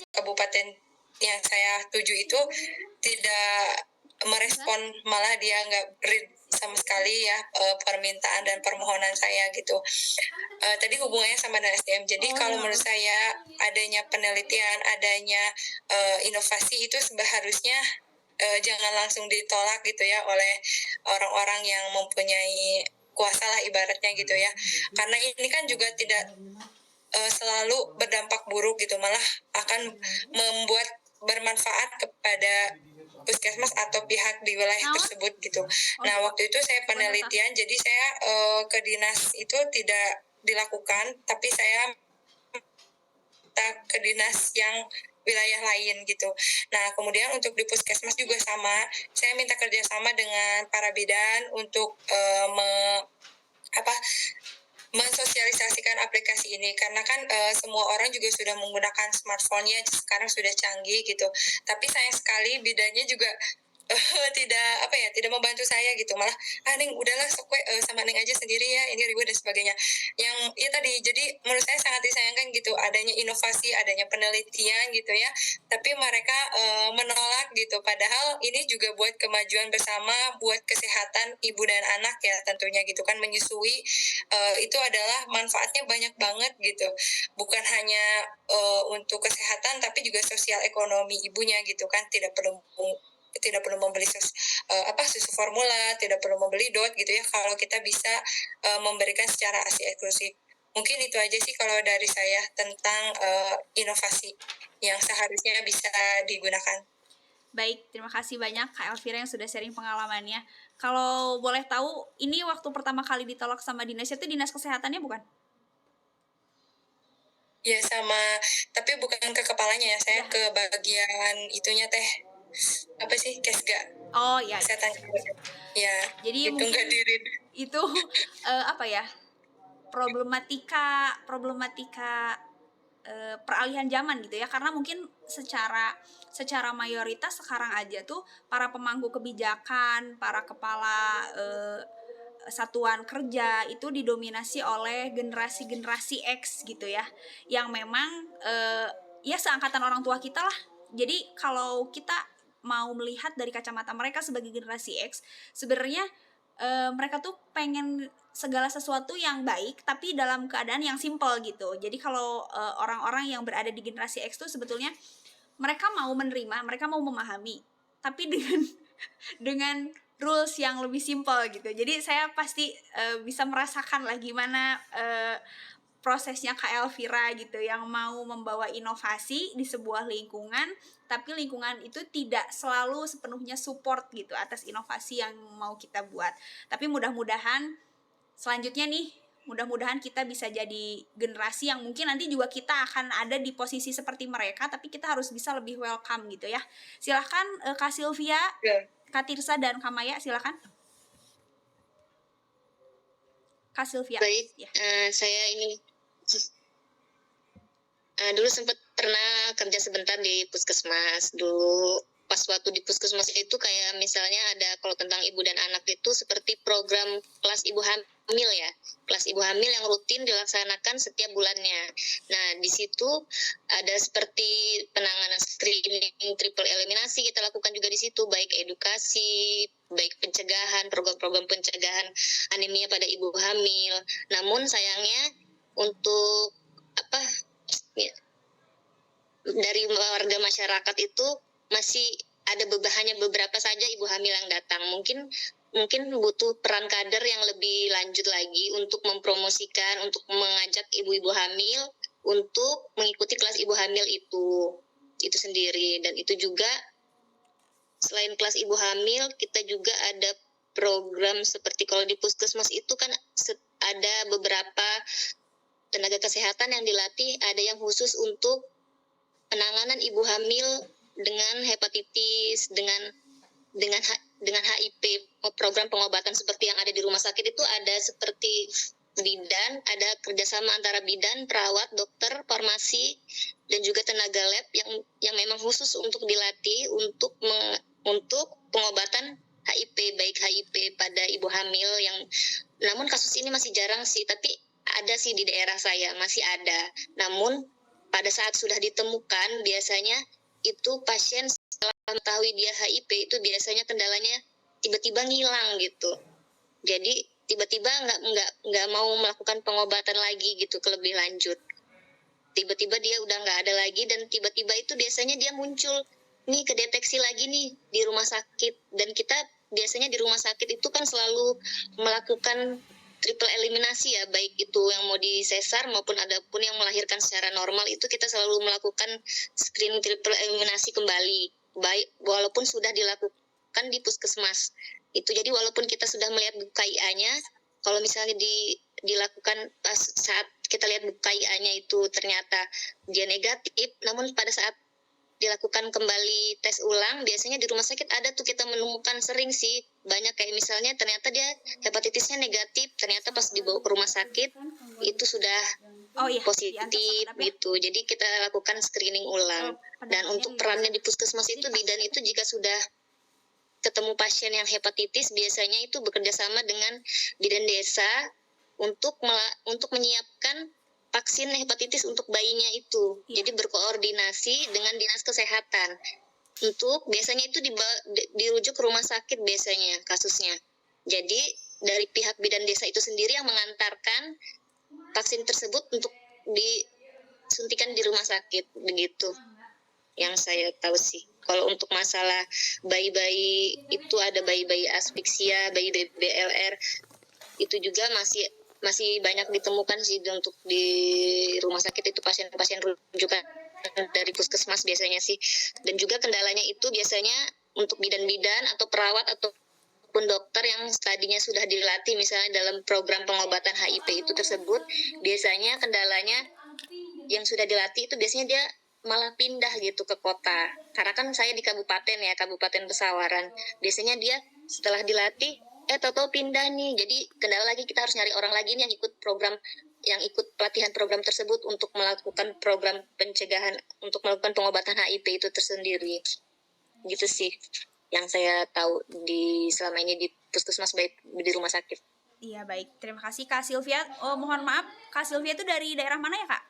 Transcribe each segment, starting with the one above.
kabupaten yang saya tuju itu tidak merespon, malah dia nggak read sama sekali ya permintaan dan permohonan saya gitu. Tadi hubungannya sama dengan SDM. Jadi kalau menurut saya adanya penelitian, adanya inovasi itu seharusnya jangan langsung ditolak gitu ya oleh orang-orang yang mempunyai kuasa lah ibaratnya gitu ya. Karena ini kan juga tidak selalu berdampak buruk gitu, malah akan membuat bermanfaat kepada puskesmas atau pihak di wilayah tersebut gitu. Nah waktu itu saya penelitian, jadi saya ke dinas itu tidak dilakukan, tapi saya ke dinas yang wilayah lain gitu. Nah kemudian untuk di puskesmas juga sama, saya minta kerjasama dengan para bidan untuk mensosialisasikan aplikasi ini, karena kan semua orang juga sudah menggunakan smartphone-nya sekarang, sudah canggih gitu. Tapi sayang sekali bidannya juga tidak membantu saya gitu, malah Ning udahlah sok sama Ning aja sendiri ya, ini ribet dan sebagainya. Yang ya tadi, jadi menurut saya sangat disayangkan gitu, adanya inovasi, adanya penelitian gitu ya, tapi mereka menolak gitu, padahal ini juga buat kemajuan bersama, buat kesehatan ibu dan anak ya tentunya gitu kan. Menyusui itu adalah manfaatnya banyak banget gitu, bukan hanya untuk kesehatan tapi juga sosial ekonomi ibunya gitu kan. Tidak perlu membeli susu formula, tidak perlu membeli dot gitu ya, kalau kita bisa memberikan secara ASI eksklusif. Mungkin itu aja sih kalau dari saya tentang inovasi yang seharusnya bisa digunakan. Baik, terima kasih banyak Kak Elvira yang sudah sharing pengalamannya. Kalau boleh tahu, ini waktu pertama kali ditolak sama dinasnya itu dinas kesehatannya bukan? Ya sama, tapi bukan ke kepalanya ya, saya ke bagian itunya teh, apa sih, kesga. Oh iya. Kesehatan ya. Jadi itu mungkin nggak dirin. itu apa ya, problematika peralihan zaman gitu ya, karena mungkin secara mayoritas sekarang aja tuh para pemangku kebijakan, para kepala satuan kerja itu didominasi oleh generasi X gitu ya, yang memang ya seangkatan orang tua kita lah. Jadi kalau kita mau melihat dari kacamata mereka sebagai generasi X, sebenarnya mereka tuh pengen segala sesuatu yang baik tapi dalam keadaan yang simple gitu. Jadi kalau orang-orang yang berada di generasi X tuh sebetulnya mereka mau menerima, mereka mau memahami, tapi dengan rules yang lebih simple gitu. Jadi saya pasti bisa merasakan lah gimana prosesnya Kak Elvira gitu, yang mau membawa inovasi di sebuah lingkungan, tapi lingkungan itu tidak selalu sepenuhnya support gitu atas inovasi yang mau kita buat. Tapi mudah-mudahan selanjutnya nih, mudah-mudahan kita bisa jadi generasi yang mungkin nanti juga kita akan ada di posisi seperti mereka, tapi kita harus bisa lebih welcome gitu ya. Silahkan Kak Sylvia, Kak Tirsa, dan Kak Maya, silahkan. Kak Sylvia. Baik, ya. Saya ini dulu sempat pernah kerja sebentar di puskesmas. Dulu pas waktu di puskesmas itu kayak misalnya ada, kalau tentang ibu dan anak itu seperti program kelas ibu hamil ya, kelas ibu hamil yang rutin dilaksanakan setiap bulannya. Nah di situ ada seperti penanganan screening triple eliminasi kita lakukan juga di situ, baik edukasi, baik pencegahan, program-program pencegahan anemia pada ibu hamil. Namun sayangnya untuk dari warga masyarakat itu masih ada hanya beberapa saja ibu hamil yang datang. Mungkin butuh peran kader yang lebih lanjut lagi untuk mempromosikan, untuk mengajak ibu-ibu hamil untuk mengikuti kelas ibu hamil itu sendiri. Dan itu juga selain kelas ibu hamil, kita juga ada program seperti kalau di puskesmas itu kan ada beberapa tenaga kesehatan yang dilatih, ada yang khusus untuk penanganan ibu hamil dengan hepatitis, dengan HIV, program pengobatan seperti yang ada di rumah sakit itu ada seperti bidan, ada kerjasama antara bidan, perawat, dokter, farmasi, dan juga tenaga lab yang memang khusus untuk dilatih untuk pengobatan HIV, baik HIV pada ibu hamil namun kasus ini masih jarang sih, tapi ada sih di daerah saya, masih ada. Namun pada saat sudah ditemukan biasanya itu pasien setelah mengetahui dia HIV itu biasanya kendalanya tiba-tiba ngilang gitu. Jadi tiba-tiba nggak mau melakukan pengobatan lagi gitu ke lebih lanjut. Tiba-tiba dia udah nggak ada lagi dan tiba-tiba itu biasanya dia muncul nih, kedeteksi lagi nih di rumah sakit. Dan kita biasanya di rumah sakit itu kan selalu melakukan triple eliminasi ya, baik itu yang mau di sesar maupun ada pun yang melahirkan secara normal, itu kita selalu melakukan screening triple eliminasi kembali, baik walaupun sudah dilakukan di puskesmas itu. Jadi walaupun kita sudah melihat KIA-nya, kalau misalnya dilakukan pas saat kita lihat KIA-nya itu ternyata dia negatif, namun pada saat dilakukan kembali tes ulang, biasanya di rumah sakit ada tuh kita menemukan sering sih banyak kayak misalnya ternyata dia hepatitisnya negatif, ternyata pas dibawa ke rumah sakit itu sudah positif gitu. Jadi kita lakukan screening ulang. Dan untuk perannya di puskesmas itu, bidan itu jika sudah ketemu pasien yang hepatitis biasanya itu bekerja sama dengan bidan desa untuk menyiapkan vaksin hepatitis untuk bayinya itu. Jadi berkoordinasi dengan dinas kesehatan. Untuk biasanya itu dirujuk ke rumah sakit biasanya kasusnya. Jadi dari pihak bidan desa itu sendiri yang mengantarkan vaksin tersebut untuk disuntikan di rumah sakit, begitu yang saya tahu sih. Kalau untuk masalah bayi-bayi itu ada bayi-bayi asfiksia, bayi-bayi BLR, itu juga masih banyak ditemukan sih untuk di rumah sakit itu, pasien-pasien rujukan dari puskesmas biasanya sih. Dan juga kendalanya itu biasanya untuk bidan-bidan atau perawat ataupun dokter yang tadinya sudah dilatih misalnya dalam program pengobatan HIV itu tersebut, biasanya kendalanya yang sudah dilatih itu biasanya dia malah pindah gitu ke kota. Karena kan saya di kabupaten ya, Kabupaten Pesawaran. Biasanya dia setelah dilatih tahu-tahu pindah nih. Jadi kendala lagi, kita harus nyari orang lagi nih yang ikut pelatihan program tersebut untuk melakukan program pencegahan, untuk melakukan pengobatan HIV itu tersendiri. Gitu sih yang saya tahu selama ini di puskesmas baik di rumah sakit. Iya, baik. Terima kasih Kak Sylvia. Oh, mohon maaf, Kak Sylvia itu dari daerah mana ya, Kak?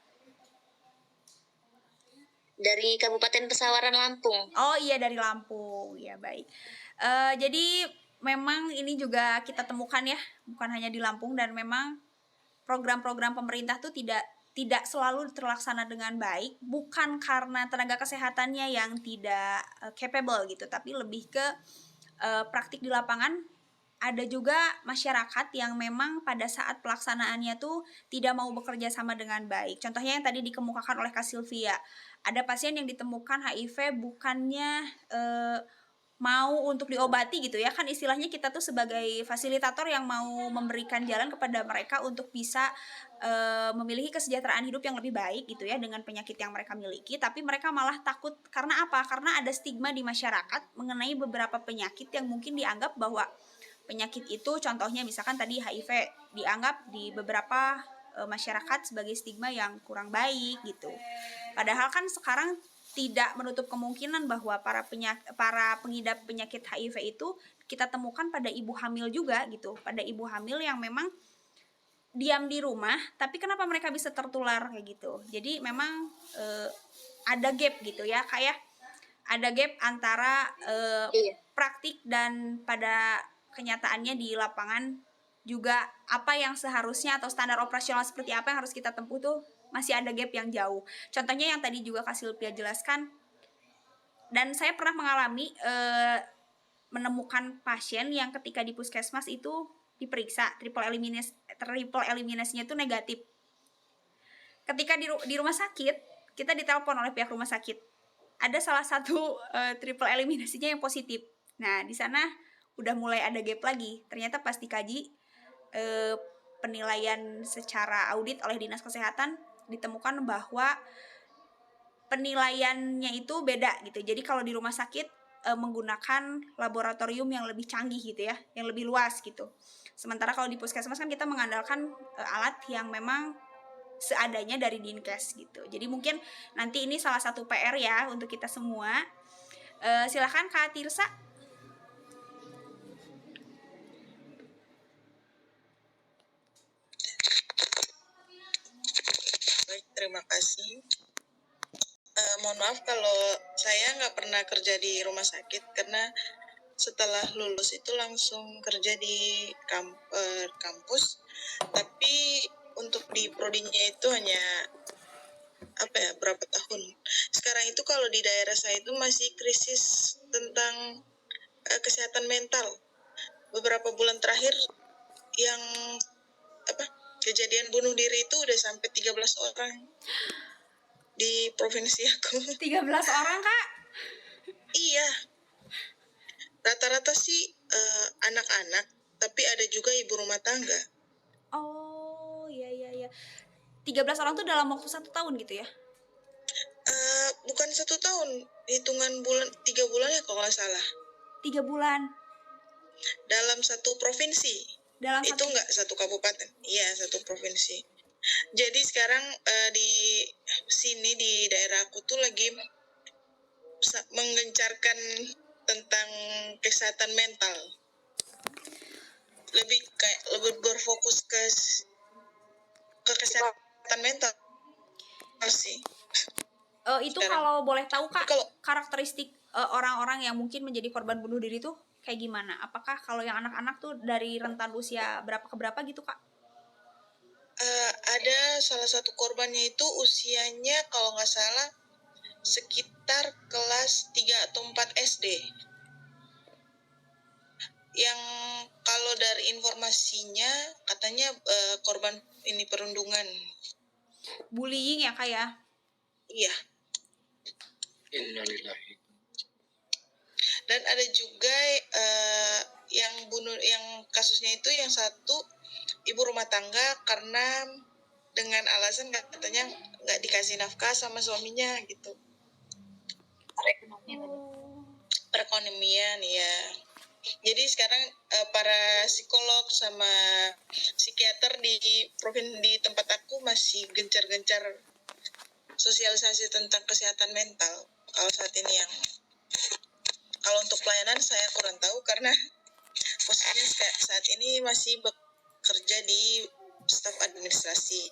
Dari Kabupaten Pesawaran, Lampung. Oh iya, dari Lampung. Ya, baik. Jadi memang ini juga kita temukan ya, bukan hanya di Lampung, dan memang program-program pemerintah tuh tidak selalu terlaksana dengan baik, bukan karena tenaga kesehatannya yang tidak capable gitu, tapi lebih ke praktik di lapangan. Ada juga masyarakat yang memang pada saat pelaksanaannya tuh tidak mau bekerja sama dengan baik. Contohnya yang tadi dikemukakan oleh Kak Sylvia, ada pasien yang ditemukan HIV bukannya mau untuk diobati gitu ya, kan istilahnya kita tuh sebagai fasilitator yang mau memberikan jalan kepada mereka untuk bisa memiliki kesejahteraan hidup yang lebih baik gitu ya dengan penyakit yang mereka miliki, tapi mereka malah takut. Karena apa? Karena ada stigma di masyarakat mengenai beberapa penyakit yang mungkin dianggap bahwa penyakit itu, contohnya misalkan tadi HIV, dianggap di beberapa masyarakat sebagai stigma yang kurang baik gitu. Padahal kan sekarang tidak menutup kemungkinan bahwa para pengidap penyakit HIV itu kita temukan pada ibu hamil juga gitu, pada ibu hamil yang memang diam di rumah, tapi kenapa mereka bisa tertular kayak gitu. Jadi memang ada gap gitu ya, kayak ada gap antara praktik dan pada kenyataannya di lapangan juga apa yang seharusnya atau standar operasional seperti apa yang harus kita tempuh tuh masih ada gap yang jauh. Contohnya yang tadi juga Kak Sylvia jelaskan, dan saya pernah mengalami menemukan pasien yang ketika di puskesmas itu diperiksa triple eliminasinya itu negatif. Ketika di rumah sakit, kita ditelepon oleh pihak rumah sakit, ada salah satu triple eliminasinya yang positif. Nah, di sana udah mulai ada gap lagi. Ternyata pas dikaji penilaian secara audit oleh Dinas Kesehatan, ditemukan bahwa penilaiannya itu beda gitu. Jadi kalau di rumah sakit menggunakan laboratorium yang lebih canggih gitu ya, yang lebih luas gitu. Sementara kalau di puskesmas kan kita mengandalkan alat yang memang seadanya dari Dinkes gitu. Jadi mungkin nanti ini salah satu PR ya untuk kita semua. Silakan Kak Tirsa. Baik, terima kasih. Mohon maaf kalau saya nggak pernah kerja di rumah sakit karena setelah lulus itu langsung kerja di kampus. Tapi untuk di prodinya itu hanya berapa tahun. Sekarang itu kalau di daerah saya itu masih krisis tentang kesehatan mental. Beberapa bulan terakhir yang kejadian bunuh diri itu udah sampai 13 orang di provinsi aku. 13 orang, Kak? Iya, rata-rata sih anak-anak, tapi ada juga ibu rumah tangga. Oh, iya. 13 orang tuh dalam waktu 1 tahun gitu ya? Bukan 1 tahun, hitungan bulan, 3 bulan ya kalau nggak salah. 3 bulan? Dalam satu provinsi. Itu nggak satu kabupaten, iya 1 provinsi. Jadi sekarang di sini di daerah aku tuh lagi menggencarkan tentang kesehatan mental. Lebih berfokus ke kesehatan mental sih. Itu sekarang, kalau boleh tahu Kak, karakteristik orang-orang yang mungkin menjadi korban bunuh diri tuh kayak gimana? Apakah kalau yang anak-anak tuh dari rentan usia berapa ke berapa gitu Kak? Ada salah satu korbannya itu usianya kalau nggak salah sekitar kelas 3 atau 4 SD. Yang kalau dari informasinya katanya korban ini perundungan. Bullying ya Kak ya? Iya. Innalillahi. Dan ada juga yang kasusnya itu yang satu ibu rumah tangga karena dengan alasan katanya nggak dikasih nafkah sama suaminya gitu. Perekonomian ya. Jadi sekarang para psikolog sama psikiater di tempat aku masih gencar-gencar sosialisasi tentang kesehatan mental. Kalau saat ini kalau untuk pelayanan saya kurang tahu karena posisinya saat ini masih bekerja di staf administrasi.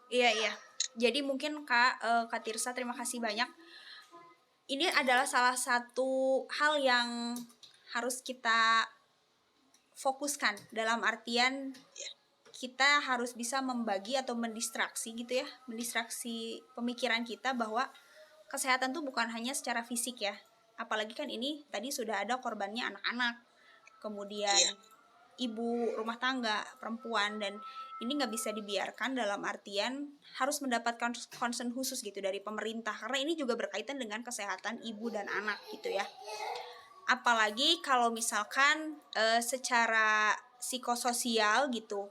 Iya. Jadi mungkin Kak Tirsa terima kasih banyak. Ini adalah salah satu hal yang harus kita fokuskan dalam artian kita harus bisa membagi atau mendistraksi gitu ya, mendistraksi pemikiran kita bahwa kesehatan tuh bukan hanya secara fisik ya, apalagi kan ini tadi sudah ada korbannya anak-anak, kemudian ibu rumah tangga perempuan, dan ini nggak bisa dibiarkan dalam artian harus mendapatkan concern khusus gitu dari pemerintah karena ini juga berkaitan dengan kesehatan ibu dan anak gitu ya. Apalagi kalau misalkan secara psikososial gitu,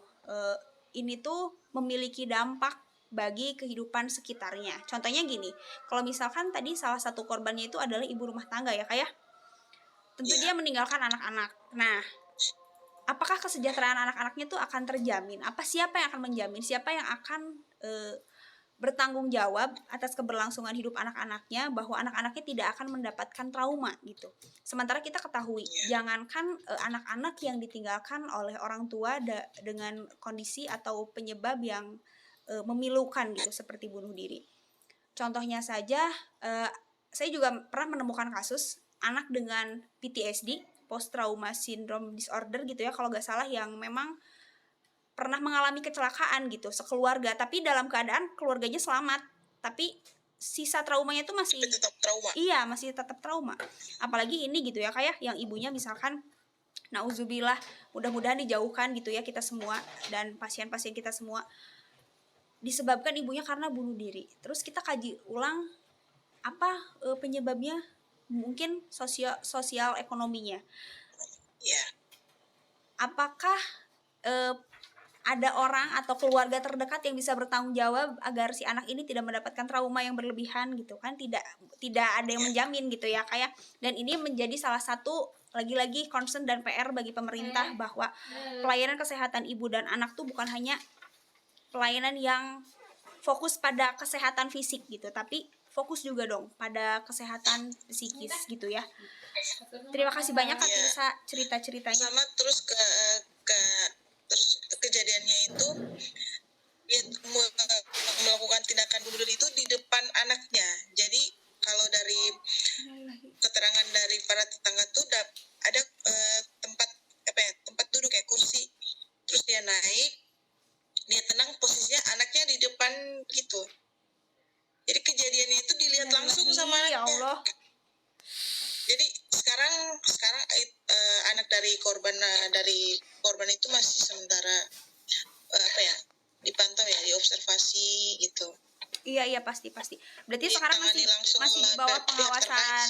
ini tuh memiliki dampak bagi kehidupan sekitarnya. Contohnya gini, kalau misalkan tadi salah satu korbannya itu adalah ibu rumah tangga ya Kak ya, tentu dia meninggalkan anak-anak. Nah, apakah kesejahteraan anak-anaknya tuh akan terjamin? Siapa yang akan menjamin? Siapa yang akan bertanggung jawab atas keberlangsungan hidup anak-anaknya, bahwa anak-anaknya tidak akan mendapatkan trauma gitu. Sementara kita ketahui, jangankan anak-anak yang ditinggalkan oleh orang tua dengan kondisi atau penyebab yang memilukan gitu seperti bunuh diri. Contohnya saja, saya juga pernah menemukan kasus anak dengan PTSD, post trauma syndrome disorder gitu ya kalau nggak salah, yang memang pernah mengalami kecelakaan gitu sekeluarga, tapi dalam keadaan keluarganya selamat, tapi sisa traumanya itu masih tetap trauma. Iya, masih tetap trauma. Apalagi ini gitu ya kayak yang ibunya misalkan nauzubillah, mudah-mudahan dijauhkan gitu ya kita semua dan pasien-pasien kita semua, disebabkan ibunya karena bunuh diri. Terus kita kaji ulang apa penyebabnya, mungkin sosial ekonominya. Apakah ada orang atau keluarga terdekat yang bisa bertanggung jawab agar si anak ini tidak mendapatkan trauma yang berlebihan gitu kan? Tidak ada yang menjamin gitu ya kayak. Dan ini menjadi salah satu lagi-lagi concern dan PR bagi pemerintah bahwa pelayanan kesehatan ibu dan anak tuh bukan hanya pelayanan yang fokus pada kesehatan fisik gitu, tapi fokus juga dong pada kesehatan psikis gitu ya. Terima kasih banyak Kak Tirsa cerita-ceritanya. Sama terus terus kejadiannya itu dia melakukan tindakan bunuh diri itu di depan anaknya. Jadi kalau dari keterangan dari para tetangga tuh ada tempat tempat duduk kayak kursi, terus dia naik, dia tenang, posisinya anaknya di depan gitu. Jadi kejadiannya itu dilihat langsung sama Ya anaknya. Allah. Jadi sekarang anak dari korban itu masih sementara dipantau ya, diobservasi gitu. Iya pasti. Berarti sekarang masih di bawah pengawasan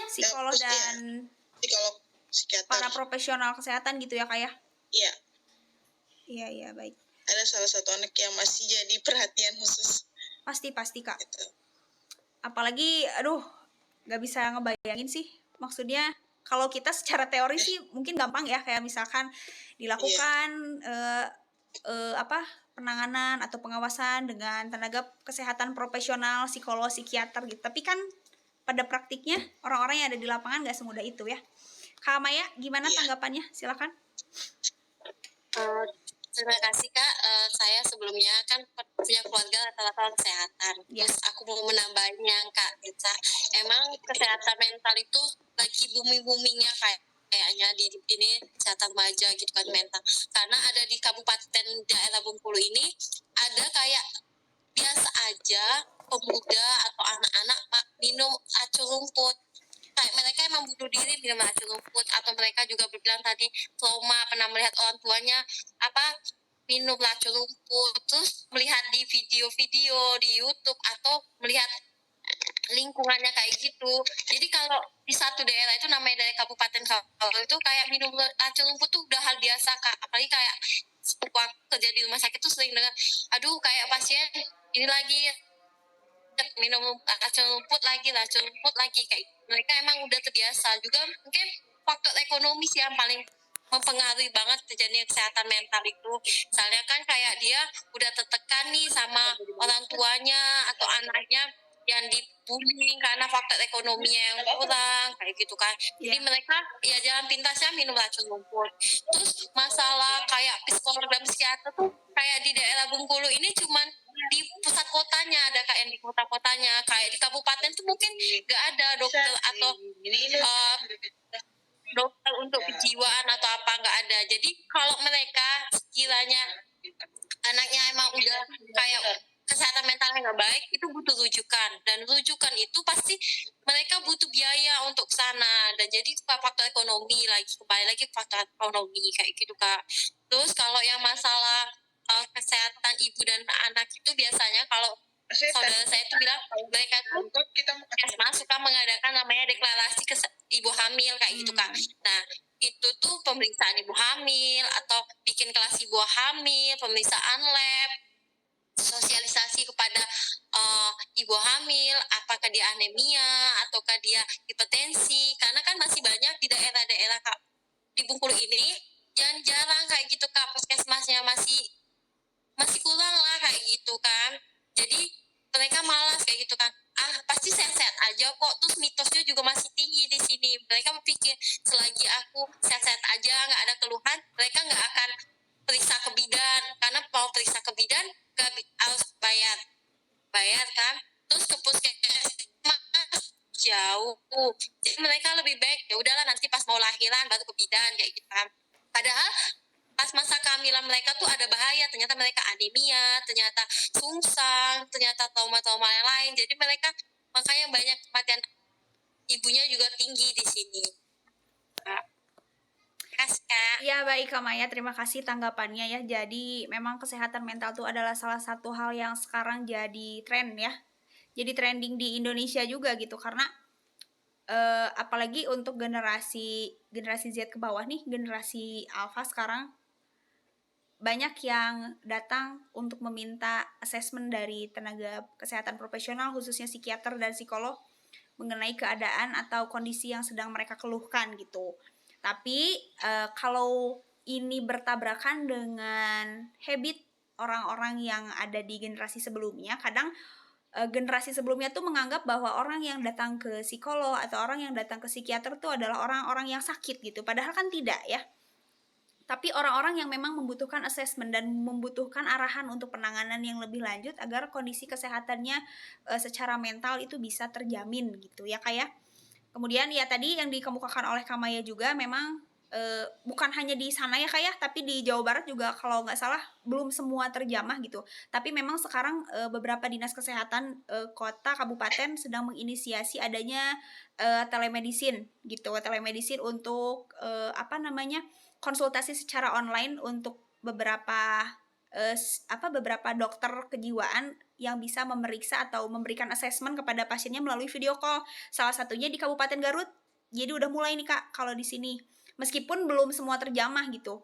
psikolog dan psikolog, psikiater. para profesional kesehatan gitu ya Kak ya? Iya. Iya baik. Ada salah satu anak yang masih jadi perhatian khusus. Pasti Kak. Gitu. Apalagi nggak bisa ngebayangin sih. Maksudnya kalau kita secara teori sih mungkin gampang ya, kayak misalkan dilakukan penanganan atau pengawasan dengan tenaga kesehatan profesional, psikolog, psikiater gitu. Tapi kan pada praktiknya orang-orang yang ada di lapangan nggak semudah itu ya. Kak Maya, gimana tanggapannya? Silakan. Terima kasih Kak. Saya sebelumnya kan punya keluarga latar-latar kesehatan. Terus aku mau menambahnya Kak Eca. Emang kesehatan mental itu lagi booming-boomingnya kayaknya di ini kesehatan remaja gitu kan mental. Karena ada di kabupaten daerah Bengkulu ini ada kayak biasa aja pemuda atau anak-anak minum acur rumput. Kayak mereka emang bunuh diri minum acur rumput, atau mereka juga berbilang tadi trauma pernah melihat orang tuanya minum acur rumput, terus melihat di video-video di YouTube atau melihat lingkungannya kayak gitu. Jadi kalau di satu daerah itu namanya dari kabupaten kalau itu kayak minum acur rumput tuh udah hal biasa Kak. Apalagi kayak sepupu kerja di rumah sakit tuh sering dengar, aduh kayak pasien ini lagi minum acur rumput lagi kayak mereka emang udah terbiasa. Juga mungkin faktor ekonomi sih yang paling mempengaruhi banget terjadinya kesehatan mental itu. Misalnya kan kayak dia udah tertekan nih sama orang tuanya atau anaknya yang dibullying karena faktor ekonominya yang kurang kayak gitu kan. Jadi mereka ya jalan pintasnya minum racun rumput. Terus masalah kayak psikolog dan psikiater tuh kayak di daerah Bengkulu ini cuman di pusat kotanya ada, kayak di kota-kotanya. Kayak di kabupaten tuh mungkin nggak ada dokter atau dokter untuk kejiwaan atau apa, nggak ada. Jadi kalau mereka sekiranya anaknya emang udah kayak kesehatan mentalnya nggak baik, itu butuh rujukan, dan rujukan itu pasti mereka butuh biaya untuk sana, dan jadi faktor ekonomi kembali lagi ke faktor ekonomi kayak gitu Kak. Terus kalau yang masalah kesehatan ibu dan anak itu biasanya kalau saudara saya itu bilang mereka tuh suka mengadakan namanya deklarasi ibu hamil kayak gitu Kak. Nah itu tuh pemeriksaan ibu hamil atau bikin kelas ibu hamil, pemeriksaan lab, sosialisasi kepada ibu hamil, apakah dia anemia ataukah dia hipertensi, karena kan masih banyak di daerah-daerah Kak di Bengkulu ini yang jarang kayak gitu Kak, puskesmasnya masih kurang lah kayak gitu kan. Jadi mereka malas kayak gitu kan, pasti sehat-sehat aja kok. Terus mitosnya juga masih tinggi di sini. Mereka berpikir selagi aku sehat-sehat aja nggak ada keluhan, mereka nggak akan periksa ke bidan, karena mau periksa ke bidan harus bayar kan. Terus ke puskesmas jauh, jadi mereka lebih baik ya udahlah nanti pas mau lahiran baru ke bidan kayak gitu kan. Padahal pas masa kehamilan mereka tuh ada bahaya, ternyata mereka anemia, ternyata sungsang, ternyata trauma-trauma yang lain. Jadi mereka makanya banyak kematian ibunya juga tinggi di sini. Ya baik Kak Maya, terima kasih tanggapannya ya. Jadi memang kesehatan mental itu adalah salah satu hal yang sekarang jadi tren ya. Jadi trending di Indonesia juga gitu, karena apalagi untuk generasi Z ke bawah nih, generasi Alpha sekarang banyak yang datang untuk meminta assessment dari tenaga kesehatan profesional, khususnya psikiater dan psikolog, mengenai keadaan atau kondisi yang sedang mereka keluhkan gitu. Tapi kalau ini bertabrakan dengan habit orang-orang yang ada di generasi sebelumnya, kadang generasi sebelumnya tuh menganggap bahwa orang yang datang ke psikolog atau orang yang datang ke psikiater tuh adalah orang-orang yang sakit gitu. Padahal kan tidak ya. tapi orang-orang yang memang membutuhkan assessment dan membutuhkan arahan untuk penanganan yang lebih lanjut agar kondisi kesehatannya secara mental itu bisa terjamin gitu ya Kak ya. Kemudian ya tadi yang dikemukakan oleh Kamaya juga memang bukan hanya di sana ya Kak ya, tapi di Jawa Barat juga kalau nggak salah belum semua terjamah gitu. Tapi memang sekarang beberapa dinas kesehatan kota, kabupaten sedang menginisiasi adanya telemedicine gitu, telemedicine untuk apa namanya konsultasi secara online untuk beberapa beberapa dokter kejiwaan yang bisa memeriksa atau memberikan assessment kepada pasiennya melalui video call. Salah satunya di Kabupaten Garut. Jadi udah mulai nih Kak kalau di sini. Meskipun belum semua terjamah gitu.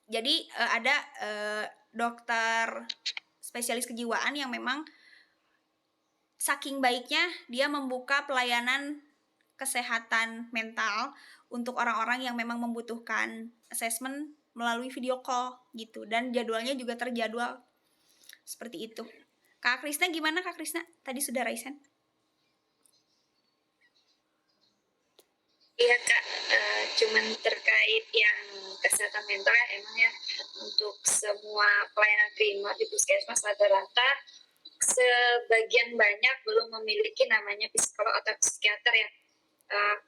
Jadi ada dokter spesialis kejiwaan yang memang saking baiknya dia membuka pelayanan kesehatan mental untuk orang-orang yang memang membutuhkan assessment melalui video call gitu, dan jadwalnya juga terjadwal seperti itu. Kak Krisna gimana Kak Krisna? Tadi sudah raisen. Iya Kak, cuman terkait yang kesehatan mental ya emang ya untuk semua pelayanan primer di puskesmas rata-rata sebagian banyak belum memiliki namanya psikolog atau psikiater ya.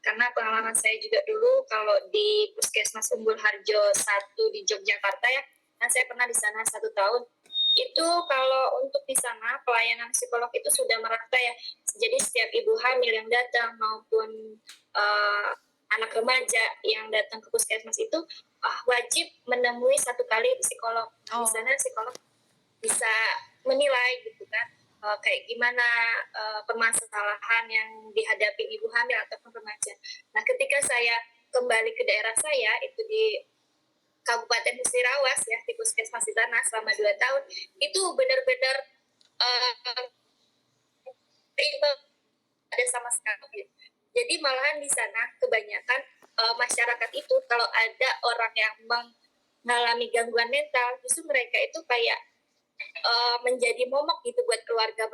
Karena pengalaman saya juga dulu kalau di Puskesmas Umbul Harjo 1 di Yogyakarta ya, kan saya pernah di sana 1 tahun. Itu kalau untuk di sana pelayanan psikolog itu sudah merata ya. Jadi setiap ibu hamil yang datang maupun anak remaja yang datang ke puskesmas itu wajib menemui 1 kali psikolog. Di sana psikolog bisa menilai gitu kan. Kayak gimana permasalahan yang dihadapi ibu hamil ataupun remaja. Nah, ketika saya kembali ke daerah saya, itu di Kabupaten Musirawas ya, di puskesmas di sana selama 2 tahun, itu benar-benar ada sama sekali. Jadi malahan di sana kebanyakan masyarakat itu kalau ada orang yang mengalami gangguan mental, justru mereka itu kayak menjadi momok gitu buat keluarga